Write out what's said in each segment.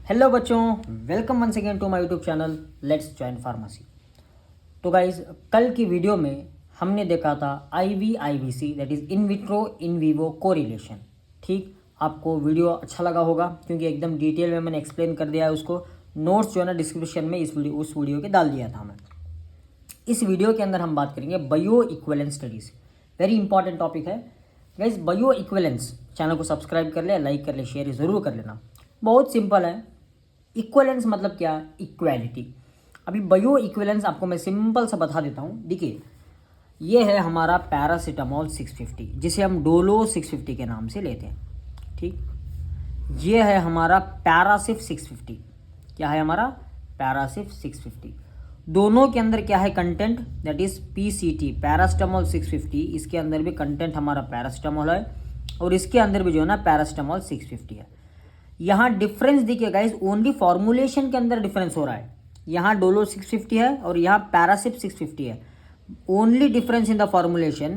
Hello बच्चों, welcome once again to my YouTube channel let's join pharmacy. तो guys, कल की वीडियो में हमने देखा था IVIVC that is in vitro in vivo correlation. ठीक, आपको वीडियो अच्छा लगा होगा क्योंकि एकदम डिटेल में मैंने एक्सप्लेन कर दिया है उसको। नोट्स जो है ना डिस्क्रिप्शन में उस वीडियो के डाल दिया था मैं। इस वीडियो के अंदर हम बात करेंगे bio equivalence studies. Very important topic है गाइज। बायो इक्विवेलेंस, चैनल को सब्सक्राइब कर ले, लाइक कर ले, शेयर ज़रूर कर लेना। बहुत सिंपल है। इक्विवेलेंस मतलब क्या? इक्वालिटी। अभी बायो इक्विवेलेंस आपको मैं सिंपल सा बता देता हूँ। देखिए, ये है हमारा पैरासीटामोल 650 जिसे हम डोलो 650 के नाम से लेते हैं। ठीक, ये है हमारा पैरासिफ 650। क्या है हमारा? पैरासिफ 650। दोनों के अंदर क्या है content? That is PCT, paracetamol 650। इसके अंदर भी कंटेंट हमारा पैरासीटामोल है और इसके अंदर भी जो है ना पैरासीटामोल 650 है। यहाँ डिफरेंस देखिए गाइज, ओनली फॉर्मुलेशन के अंदर डिफरेंस हो रहा है। यहाँ डोलो 650 है और यहाँ पैरासिप 650 है। Only difference in the formulation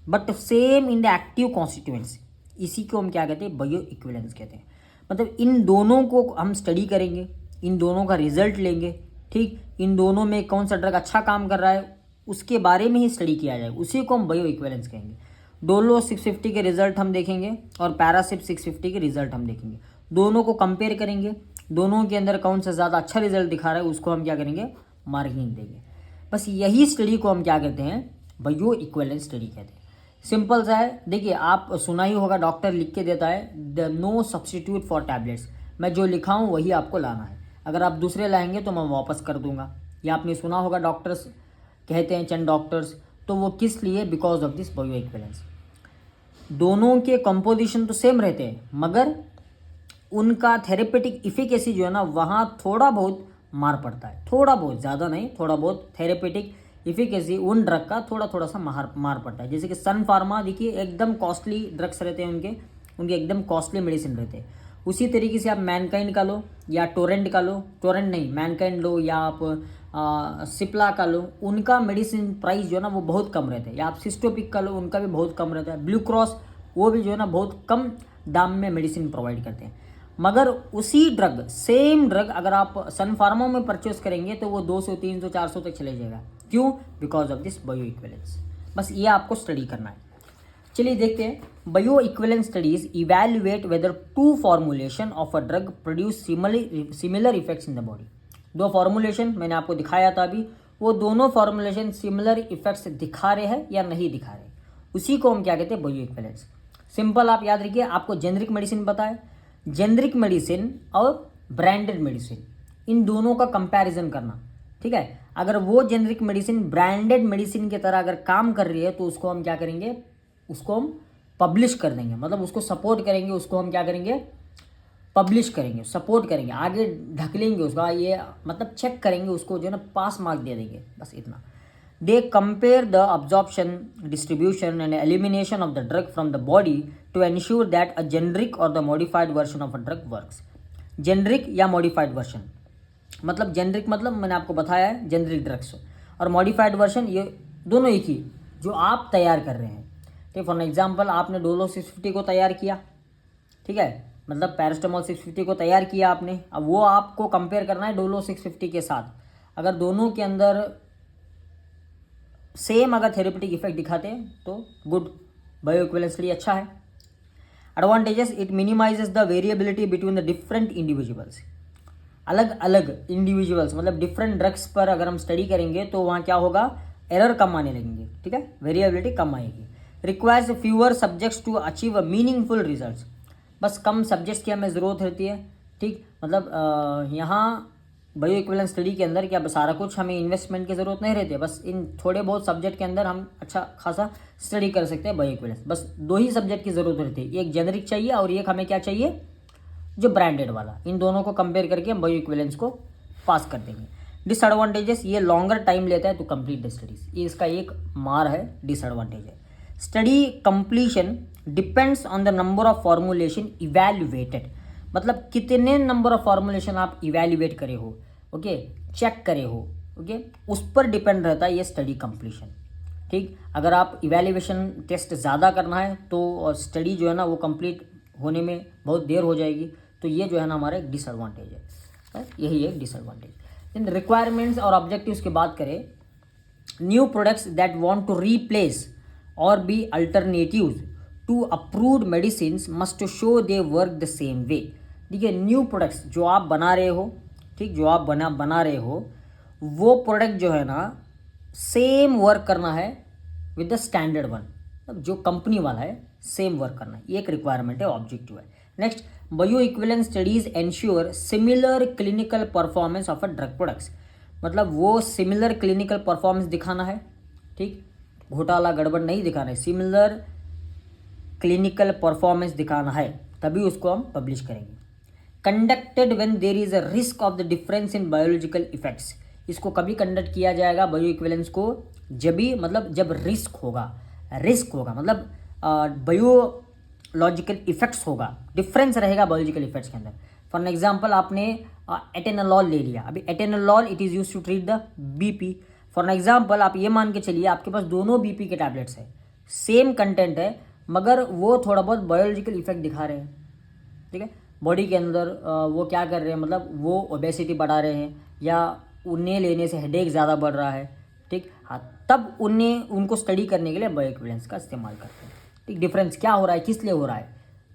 but same in the active constituents. इसी को हम क्या कहते हैं? बायो इक्विवेलेंस कहते हैं। मतलब इन दोनों को हम स्टडी करेंगे, इन दोनों का रिजल्ट लेंगे। ठीक, इन दोनों में कौन सा ड्रग अच्छा काम कर रहा है उसके बारे में ही स्टडी किया जाए, उसी को हम बायो इक्विवेलेंस कहेंगे। डोलो 650 के रिजल्ट हम देखेंगे और पैरासिप 650 के रिजल्ट हम देखेंगे। दोनों को कंपेयर करेंगे, दोनों के अंदर कौन सा ज़्यादा अच्छा रिजल्ट दिखा रहा है उसको हम क्या करेंगे? मार्किंग देंगे। बस यही स्टडी को हम क्या कहते हैं? बायो इक्विवेलेंस स्टडी कहते हैं। सिंपल सा है। देखिए, आप सुना ही होगा, डॉक्टर लिख के देता है the no substitute for tablets. मैं जो लिखा हूँ वही आपको लाना है, अगर आप दूसरे लाएंगे तो मैं वापस कर दूंगा। या आपने सुना होगा डॉक्टर्स कहते हैं, चंद डॉक्टर्स, तो वो किस लिए? Because of this bio equivalence. दोनों के कंपोजिशन तो सेम रहते हैं मगर उनका थेरेपेटिक इफिकेसी जो है ना वहाँ थोड़ा बहुत मार पड़ता है। थोड़ा बहुत, ज़्यादा नहीं, थोड़ा बहुत थेरेपेटिक इफिकेसी उन ड्रग का थोड़ा सा मार पड़ता है। जैसे कि सन फार्मा, देखिए एकदम कॉस्टली ड्रग्स रहते हैं उनके एकदम कॉस्टली मेडिसिन रहते हैं। उसी तरीके से आप मैनकाइंड का लो या टोरेंट का लो, टोरेंट नहीं मैनकाइंड लो, या आप सिप्ला का लो, उनका मेडिसिन प्राइस जो है ना वो बहुत कम रहता है। या आप सिस्टोपिक का लो, उनका भी बहुत कम रहता है। ब्लू क्रॉस, वो भी जो है ना बहुत कम दाम में मेडिसिन प्रोवाइड करते हैं। मगर उसी ड्रग, सेम ड्रग अगर आप सन फार्मा में परचेस करेंगे तो वो 200, 300, 400 तक चले जाएगा। क्यों? Because of this bio equivalence. बस ये आपको स्टडी करना है। चलिए देखते हैं। Bio equivalence studies evaluate whether two formulation of a drug produce similar effects in the body. दो फॉर्मुलेशन मैंने आपको दिखाया था अभी, वो दोनों फॉर्मुलेशन सिमिलर इफेक्ट्स दिखा रहे हैं या नहीं दिखा रहे, उसी को हम क्या कहते हैं? Bio equivalence. सिंपल आप याद रखिए, आपको जेनरिक मेडिसिन पता है, जेनरिक मेडिसिन और ब्रांडेड मेडिसिन, इन दोनों का कंपैरिजन करना। ठीक है, अगर वो जेनरिक मेडिसिन ब्रांडेड मेडिसिन की तरह अगर काम कर रही है तो उसको हम क्या करेंगे? उसको हम पब्लिश कर देंगे, मतलब उसको सपोर्ट करेंगे। उसको हम क्या करेंगे? पब्लिश करेंगे, सपोर्ट करेंगे, आगे ढकेलेंगे उसका, ये मतलब चेक करेंगे उसको, जो है ना पास मार्क दे देंगे, बस इतना। They compare the absorption, distribution and elimination of the drug from the body to ensure that a generic or the modified version of a drug works. Generic या मॉडिफाइड वर्जन, मतलब जेनरिक मतलब मैंने आपको बताया है जेनरिक ड्रग्स, और modified version ये दोनों एक ही जो आप तैयार कर रहे हैं। ठीक, फॉर एग्जांपल आपने डोलो 650 को तैयार किया, ठीक है, मतलब पैरासीटामोल 650 को तैयार किया आपने। अब वो आपको कंपेयर करना है डोलो 650 के साथ। अगर दोनों के अंदर सेम अगर थेरेपेटिक इफेक्ट दिखाते हैं तो गुड, बायो इक्विवेलेंस स्टडी अच्छा है। Advantages, it minimises the variability between the different individuals. अलग अलग इंडिविजुअल्स मतलब डिफरेंट ड्रग्स पर अगर हम स्टडी करेंगे तो वहाँ क्या होगा? एरर कम आने लगेंगे। ठीक है, वेरिएबिलिटी कम आएगी। Requires fewer subjects to achieve a meaningful results. बस कम सब्जेक्ट्स की हमें ज़रूरत रहती है। ठीक, मतलब यहाँ बायो इक्विवेलेंस स्टडी के अंदर क्या सारा कुछ हमें इन्वेस्टमेंट की ज़रूरत नहीं रहती है। बस इन थोड़े बहुत सब्जेक्ट के अंदर हम अच्छा खासा स्टडी कर सकते हैं बायो इक्विवेलेंस। बस दो ही सब्जेक्ट की ज़रूरत रहती है, एक जेनरिक चाहिए और एक हमें क्या चाहिए? जो ब्रांडेड वाला। इन दोनों को कंपेयर करके हम बायो इक्विवेलेंस को पास कर देंगे। डिसएडवांटेजेस, ये लॉन्गर टाइम लेता है टू कंप्लीट द स्टडीज, ये इसका एक मार है, डिसएडवांटेज है। Study completion depends on the number of formulation evaluated, मतलब कितने नंबर ऑफ फॉर्मुलेशन आप इवैल्यूएट करे हो, ओके, चेक करे हो, ओके, उस पर डिपेंड रहता है ये स्टडी कंप्लीशन। ठीक, अगर आप इवैल्यूएशन टेस्ट ज़्यादा करना है तो स्टडी जो है ना वो कंप्लीट होने में बहुत देर हो जाएगी। तो ये जो है ना हमारा एक डिसएडवांटेज है, यही एक डिसएडवांटेज। देन रिक्वायरमेंट्स और ऑब्जेक्टिव्स की बात करें, new products that want to replace और be alternatives to approved medicine must show they work the same way. देखिए न्यू प्रोडक्ट्स जो आप बना रहे हो, ठीक, जो आप बना रहे हो, वो प्रोडक्ट जो है ना सेम वर्क करना है विद द स्टैंडर्ड वन, जो कंपनी वाला है सेम वर्क करना है, ये एक रिक्वायरमेंट है, ऑब्जेक्टिव है। Next, bio equivalence studies ensure similar clinical performance of a drug products, मतलब वो सिमिलर क्लिनिकल परफॉर्मेंस दिखाना है, ठीक, घोटाला गड़बड़ नहीं दिखाना है, सिमिलर क्लिनिकल परफॉर्मेंस दिखाना है, तभी उसको हम पब्लिश करेंगे। Conducted when there is a risk of the difference in biological effects, इसको कभी कंडक्ट किया जाएगा बायो इक्विवेलेंस को जब भी, मतलब जब रिस्क होगा मतलब बायोलॉजिकल इफेक्ट्स होगा, डिफरेंस रहेगा बायोलॉजिकल इफेक्ट्स के अंदर। फॉर एग्जांपल आपने एटेनोलॉल ले लिया, अभी atenolol it is use to treat the BP. For example आप ये मान के चलिए आपके पास दोनों बीपी के टैबलेट्स है, सेम कंटेंट है, मगर वो थोड़ा बहुत बायोलॉजिकल इफेक्ट दिखा रहे हैं, ठीक है, बॉडी के अंदर वो क्या कर रहे हैं, मतलब वो ओबेसिटी बढ़ा रहे हैं या उन्हें लेने से हेडेक ज़्यादा बढ़ रहा है, ठीक, हाँ, तब उनको स्टडी करने के लिए बायो इक्विवेलेंस का इस्तेमाल करते हैं, ठीक, डिफरेंस क्या हो रहा है, किस लिए हो रहा है,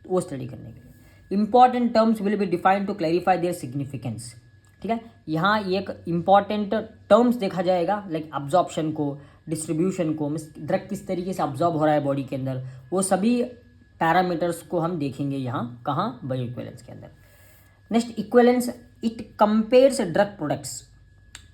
तो वो स्टडी करने के लिए। Important terms will be defined to clarify their significance, ठीक है, यहाँ एक इंपॉर्टेंट टर्म्स देखा जाएगा, लाइक अब्जॉर्प्शन को, डिस्ट्रीब्यूशन को, ड्रग किस तरीके से अब्जॉर्ब हो रहा है बॉडी के अंदर, वो सभी पैरामीटर्स को हम देखेंगे यहाँ, कहाँ, बायो इक्विवेलेंस के अंदर। Next, equivalence, it compares drug products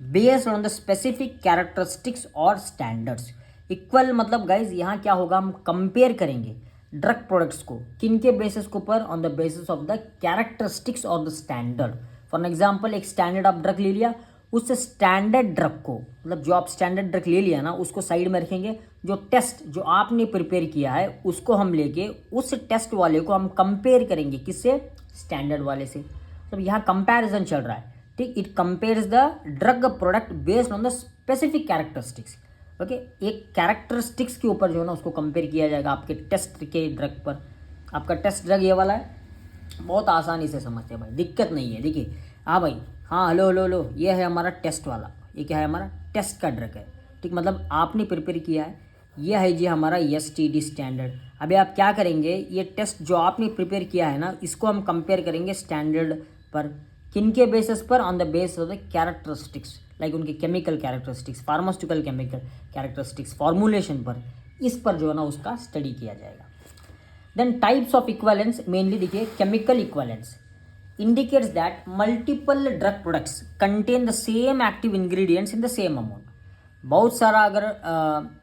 based on the specific characteristics और स्टैंडर्ड्स। इक्वल मतलब गाइज यहाँ क्या होगा, हम कंपेयर करेंगे ड्रग प्रोडक्ट्स को किन के बेसिस के ऊपर, on the basis of the characteristics और द स्टैंडर्ड। फॉर एग्जांपल एक स्टैंडर्ड आप ड्रग ले लिया, उस स्टैंडर्ड ड्रग को, मतलब जो आप स्टैंडर्ड ड्रग ले लिया ना, उसको साइड में रखेंगे, जो टेस्ट जो आपने प्रिपेयर किया है उसको हम लेके उस टेस्ट वाले को हम कंपेयर करेंगे, किससे, स्टैंडर्ड वाले से, मतलब यहाँ कंपैरिजन चल रहा है, ठीक, it compares the drug product based on the specific characteristics, okay, एक कैरेक्टरिस्टिक्स के ऊपर जो है ना उसको कंपेयर किया जाएगा आपके टेस्ट के ड्रग पर। आपका टेस्ट ड्रग ये वाला है, बहुत आसानी से समझते हैं भाई, दिक्कत नहीं है। देखिए हाँ भाई, हाँ हेलो, ये है हमारा टेस्ट वाला, ये क्या है, हमारा टेस्ट का ड्रग है, ठीक, मतलब आपने प्रिपेयर किया है, ये है जी हमारा STD स्टैंडर्ड। अभी आप क्या करेंगे, ये टेस्ट जो आपने प्रिपेयर किया है ना, इसको हम कंपेयर करेंगे स्टैंडर्ड पर, किनके बेसिस पर, on the base of the characteristics, like उनके chemical characteristics, pharmaceutical chemical characteristics, formulation पर, इस पर जो है ना उसका स्टडी किया जाएगा। Then types of equivalence, mainly देखिए chemical equivalence indicates that multiple drug products contain the same active ingredients in the same amount। बहुत सारा अगर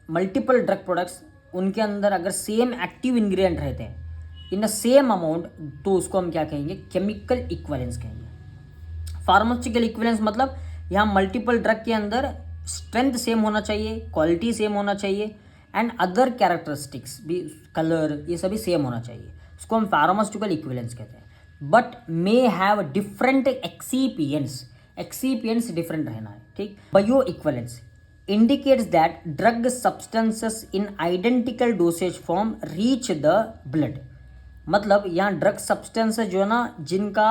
मल्टीपल ड्रग प्रोडक्ट्स उनके अंदर अगर सेम एक्टिव इंग्रेडिएंट रहते हैं इन द सेम अमाउंट, तो उसको हम क्या कहेंगे, केमिकल इक्विवेलेंस कहेंगे। फार्मास्यूटिकल इक्विवेलेंस मतलब यहाँ मल्टीपल ड्रग के अंदर स्ट्रेंथ सेम होना चाहिए, क्वालिटी सेम होना चाहिए, एंड अदर कैरेक्टरिस्टिक्स भी, कलर, ये सभी सेम होना चाहिए, उसको हम फार्मास्यूटिकल इक्विवेलेंस कहते हैं। But may have different excipients different रहना है, ठीक। Bio equivalence indicates that drug substances in identical dosage form reach the blood, मतलब यहाँ ड्रग सब्सटेंसेस जो है ना जिनका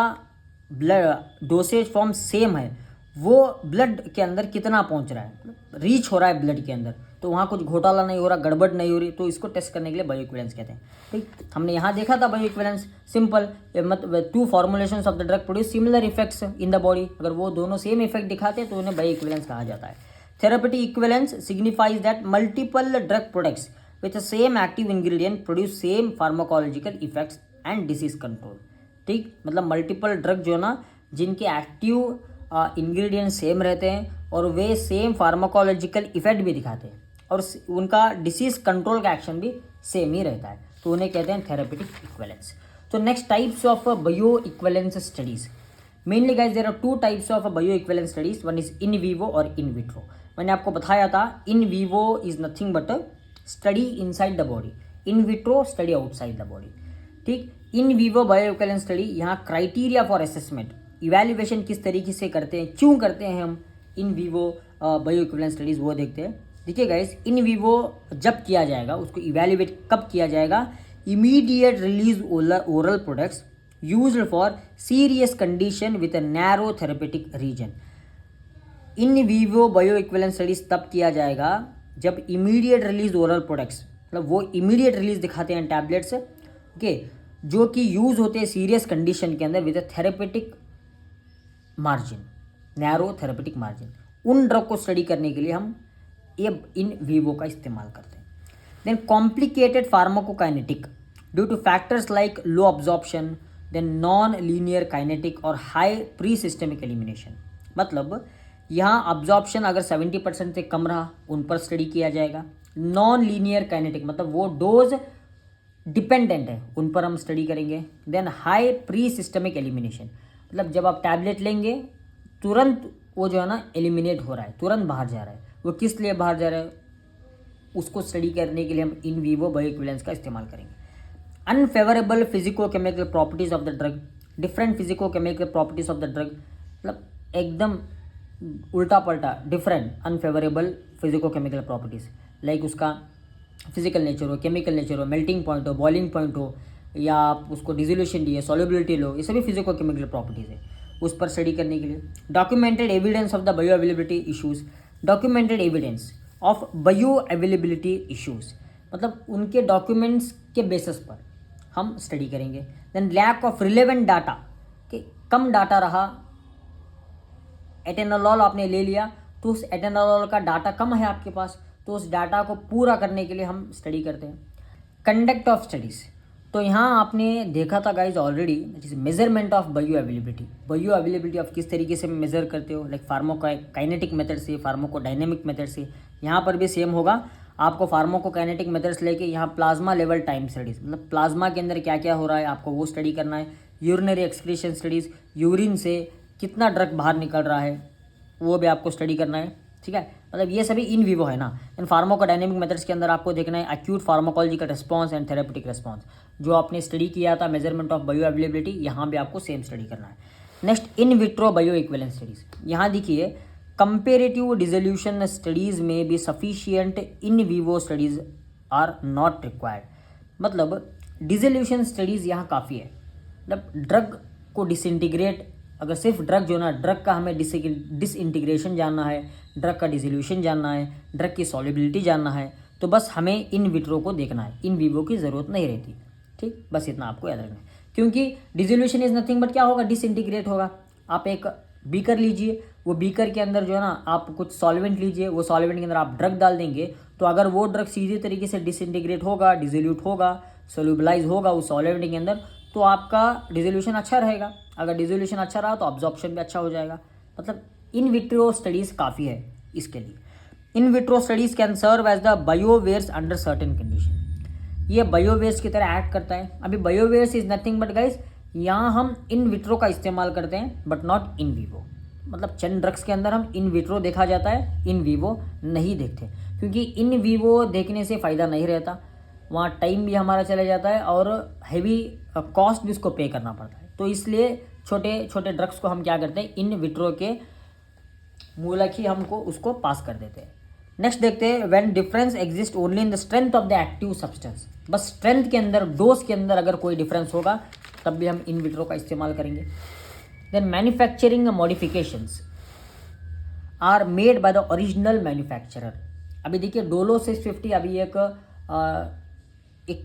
ब्लड डोसेज फॉर्म सेम है, वो ब्लड के अंदर कितना पहुँच रहा है, रीच हो रहा है ब्लड के अंदर, तो वहाँ कुछ घोटाला नहीं हो रहा, गड़बड़ नहीं हो रही, तो इसको टेस्ट करने के लिए बायो इक्विवेलेंस कहते हैं, ठीक। हमने यहाँ देखा था बायो इक्विवेलेंस सिंपल, मतलब two formulations of the drug produce similar effects in the body, अगर वो दोनों सेम इफेक्ट दिखाते हैं तो उन्हें बायो इक्विवेलेंस कहा जाता है। Therapeutic equivalence signifies that multiple drug products with same active ingredient produce same pharmacological effects and disease control, ठीक, मतलब मल्टीपल ड्रग जो है ना जिनके एक्टिव इंग्रेडिएंट सेम रहते हैं और वे सेम फार्माकोलॉजिकल इफेक्ट भी दिखाते हैं और उनका डिसीज कंट्रोल का एक्शन भी सेम ही रहता है, तो उन्हें कहते हैं थेरेपेटिक इक्विवेलेंस। तो next types of bio equivalence studies, mainly guys there are two types of bio equivalence studies, one is in vivo और इन विट्रो। मैंने आपको बताया था in vivo is nothing but study inside the body, in vitro study outside the body, ठीक। In vivo bio equivalence study, यहाँ criteria for assessment, evaluation किस तरीके से करते हैं, क्यों करते हैं हम इन वीवो बायो इक्विवेलेंस स्टडीज़, वो देखते हैं। देखिए गाइस, इन वीवो जब किया जाएगा उसको इवैल्यूएट कब किया जाएगा, immediate release oral products used for serious condition with a narrow therapeutic region. In vivo bio equivalent studies तब किया जाएगा जब इमीडिएट रिलीज ओरल प्रोडक्ट्स, मतलब वो इमीडिएट रिलीज दिखाते हैं टैबलेट्स, ओके, जो कि यूज होते हैं सीरियस कंडीशन के अंदर with a therapeutic margin, narrow therapeutic margin. उन ड्रग को स्टडी करने के लिए हम ये इन वीवो का इस्तेमाल करते हैं। Then complicated pharmacokinetic due to factors like low absorption, then non linear kinetic और हाई प्री सिस्टमिक एलिमिनेशन। मतलब यहाँ अब्जॉर्प्शन अगर 70% से कम रहा उन पर स्टडी किया जाएगा। नॉन लीनियर काइनेटिक मतलब वो डोज डिपेंडेंट है, उन पर हम स्टडी करेंगे। Then high pre systemic elimination, मतलब जब आप टैबलेट लेंगे तुरंत वो जो है ना एलिमिनेट हो रहा है, तुरंत बाहर जा रहा है, वो किस लिए बाहर जा रहा है उसको स्टडी करने के लिए हम इन वीवो बायो इक्विवेलेंस का इस्तेमाल करेंगे। Unfavourable physico chemical properties of the drug, different physico chemical properties of the drug, मतलब एकदम उल्टा पलटा different unfavourable physico chemical properties, like उसका फिजिकल नेचर हो, केमिकल नेचर हो, मेल्टिंग पॉइंट हो, बॉइलिंग पॉइंट हो, या आप उसको डिसोल्यूशन लिए, सॉल्युबिलिटी लो, ये सभी फिजिको केमिकल प्रॉपर्टीज है, उस पर स्टडी करने के लिए। Documented evidence of the bio availability issues, documented evidence of bio availability issues, मतलब उनके डॉक्यूमेंट्स के बेसिस पर हम स्टडी करेंगे। Then lack of relevant data, कि कम डाटा रहा, एटेनोलॉल आपने ले लिया तो उस एटेनोलॉल का डाटा कम है आपके पास, तो उस डाटा को पूरा करने के लिए हम स्टडी करते हैं। कंडक्ट ऑफ स्टडीज़, तो यहाँ आपने देखा था guys already, measurement of bio availability. Bio availability आप किस तरीके से मेजर करते हो, लाइक फार्माकोकाइनेटिक मेथड से, फार्माकोडायनेमिक मेथड से। यहाँ पर भी सेम होगा, आपको फार्माकोकाइनेटिक मेथड्स लेके यहाँ प्लाज्मा लेवल टाइम स्टडीज़, मतलब प्लाज्मा के अंदर क्या क्या हो रहा है आपको वो स्टडी करना है। यूरिनरी एक्सक्रीशन स्टडीज़, यूरिन से कितना ड्रग बाहर निकल रहा है वो भी आपको स्टडी करना है, ठीक है। मतलब ये सभी इन वीवो है ना। इन फार्माकोडायनेमिक मेथड्स के अंदर आपको देखना है acute pharmacological response and therapeutic response, जो आपने स्टडी किया था मेजरमेंट ऑफ बायो अवेलेबिलिटी, यहाँ भी आपको सेम स्टडी करना है। Next in vitro bio equivalent studies, यहाँ देखिए कंपेरेटिव डिसोल्यूशन स्टडीज़ में भी sufficient in vivo studies are not required, मतलब डिसोल्यूशन स्टडीज़ यहाँ काफ़ी है। मतलब ड्रग को डिसइंटीग्रेट, अगर सिर्फ ड्रग जो ना, ड्रग का हमें डिसइंटीग्रेशन जानना है, ड्रग का डिसोल्यूशन जानना है, ड्रग की सॉल्युबिलिटी जानना है, तो बस हमें इन विट्रो को देखना है, इन वीवो की ज़रूरत नहीं रहती, ठीक। बस इतना आपको याद रखना है, क्योंकि डिसोल्यूशन इज़ नथिंग बट क्या होगा, डिसइंटीग्रेट होगा। आप एक बीकर लीजिए, वो बीकर के अंदर जो है ना आप कुछ सॉल्वेंट लीजिए, वो सॉल्वेंट के अंदर आप ड्रग डाल देंगे, तो अगर वो ड्रग सीधे तरीके से डिसइंटीग्रेट होगा, डिसोल्यूट होगा, सोल्यूबलाइज होगा उस सॉल्वेंट के अंदर, तो आपका डिसोल्यूशन अच्छा रहेगा। अगर डिसोल्यूशन अच्छा रहा तो ऑब्जॉर्प्शन भी अच्छा हो जाएगा। मतलब इन विट्रो स्टडीज़ काफ़ी है इसके लिए। In vitro studies can serve as the biowaivers under certain condition, ये बायोवेयर्स की तरह एक्ट करता है। अभी biowaivers is nothing but guys, यहाँ हम इन विट्रो का इस्तेमाल करते हैं बट नॉट इन वीवो। मतलब चंद ड्रग्स के अंदर हम इन विट्रो देखा जाता है, इन वीवो नहीं देखते, क्योंकि इन वीवो देखने से फ़ायदा नहीं रहता, वहाँ टाइम भी हमारा चला जाता है और हैवी कॉस्ट भी उसको पे करना पड़ता है। तो इसलिए छोटे छोटे ड्रग्स को हम क्या करते हैं, इन विट्रो के मूलक ही हमको उसको पास कर देते हैं। नेक्स्ट देखते हैं, when difference exist only in the strength of the active substance, बस स्ट्रेंथ के अंदर, डोज के अंदर अगर कोई डिफरेंस होगा तब भी हम इन विट्रो का इस्तेमाल करेंगे। Then manufacturing modifications are made by the original manufacturer. अभी देखिए डोलो 650 अभी एक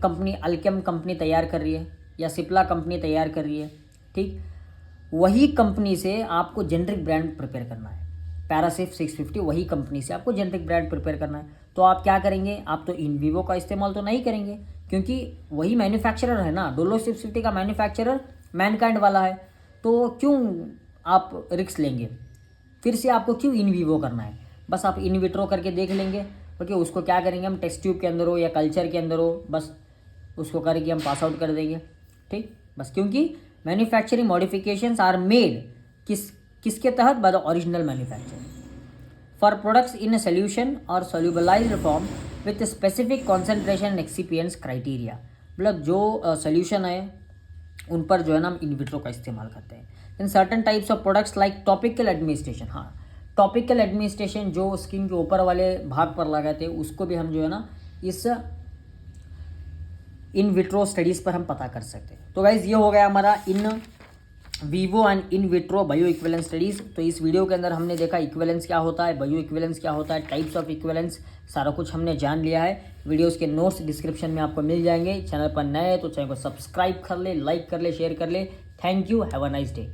कंपनी अल्केम कंपनी तैयार कर रही है, या सिप्ला कंपनी तैयार कर रही है, ठीक। वही कंपनी से आपको जेनरिक ब्रांड प्रिपेयर करना है, पैरासिफ 650 वही कंपनी से आपको जेनरिक ब्रांड प्रिपेयर करना है। तो आप क्या करेंगे, आप तो इन वीवो का इस्तेमाल तो नहीं करेंगे, क्योंकि वही मैन्युफैक्चरर है ना, डोलो 650 का मैन्युफैक्चरर मैनकाइंड वाला है, तो क्यों आप रिस्क लेंगे, फिर से आपको क्यों इन वीवो करना है। बस आप इन विट्रो करके देख लेंगे, ओके। उसको क्या करेंगे हम, टेस्ट ट्यूब के अंदर हो या कल्चर के अंदर हो, बस उसको करके हम पास आउट कर देंगे, ठीक। बस क्योंकि मैन्युफैक्चरिंग मॉडिफिकेशंस आर मेड किसके तहत, by the original manufacturer for products in solution और solubilized form with specific concentration and excipients criteria. मतलब जो सोल्यूशन है उन पर जो है ना हम इन विट्रो का इस्तेमाल करते हैं। In certain types of products like topical administration, हाँ टॉपिकल एडमिनिस्ट्रेशन जो स्किन के ऊपर वाले भाग पर लगाते हैं, उसको भी हम जो है ना इस इन विट्रो स्टडीज़ पर हम पता कर सकते हैं। तो गाइज़ ये हो गया हमारा in vivo and in vitro bio equivalence studies. तो इस वीडियो के अंदर हमने देखा इक्विवेलेंस क्या होता है, बायो इक्विवेलेंस क्या होता है, टाइप्स ऑफ इक्विवेलेंस, सारा कुछ हमने जान लिया है। वीडियोस के नोट्स डिस्क्रिप्शन में आपको मिल जाएंगे। चैनल पर नए हैं तो चैनल को सब्सक्राइब कर ले, लाइक कर ले, शेयर कर ले। Thank you, have a nice day.